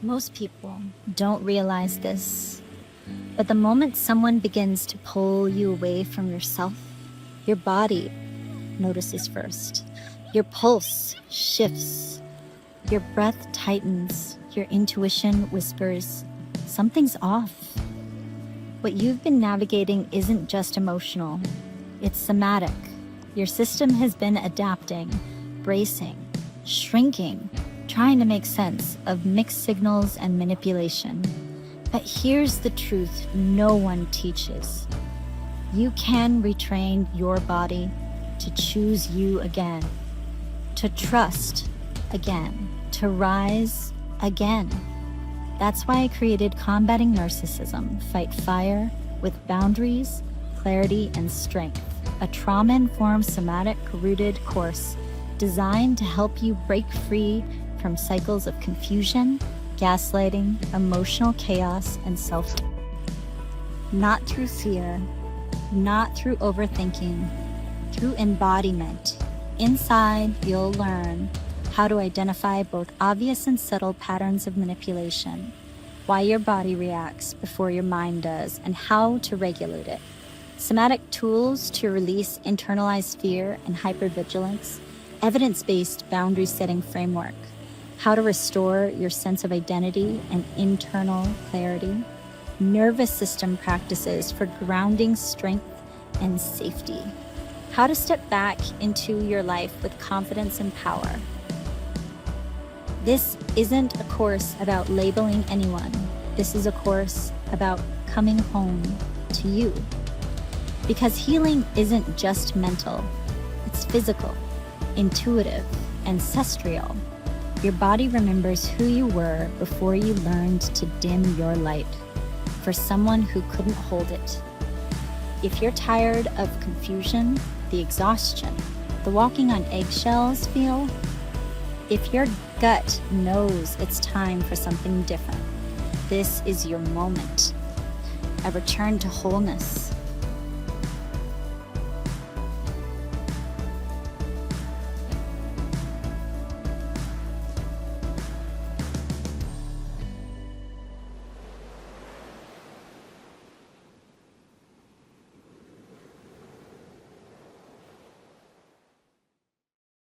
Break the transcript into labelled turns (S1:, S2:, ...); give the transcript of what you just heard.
S1: Most people don't realize this, but the moment someone begins to pull you away from yourself, your body notices first. Your pulse shifts, your breath tightens, your intuition whispers, something's off. What you've been navigating isn't just emotional, it's somatic. Your system has been adapting, bracing, shrinking, trying to make sense of mixed signals and manipulation. But here's the truth no one teaches. You can retrain your body to choose you again, to trust again, to rise again. That's why I created Combating Narcissism, Fight Fire with Boundaries, Clarity, and Strength, a trauma-informed somatic-rooted course designed to help you break free from cycles of confusion, gaslighting, emotional chaos, and self-doubt. Not through fear, not through overthinking, through embodiment. Inside, you'll learn how to identify both obvious and subtle patterns of manipulation, why your body reacts before your mind does, and how to regulate it. Somatic tools to release internalized fear and hypervigilance, evidence-based boundary-setting framework, how to restore your sense of identity and internal clarity, nervous system practices for grounding strength and safety, how to step back into your life with confidence and power. This isn't a course about labeling anyone. This is a course about coming home to you. Because healing isn't just mental, it's physical, intuitive, ancestral. Your body remembers who you were before you learned to dim your light for someone who couldn't hold it. If you're tired of confusion, the exhaustion, the walking on eggshells feel, if your gut knows it's time for something different, this is your moment. A return to wholeness,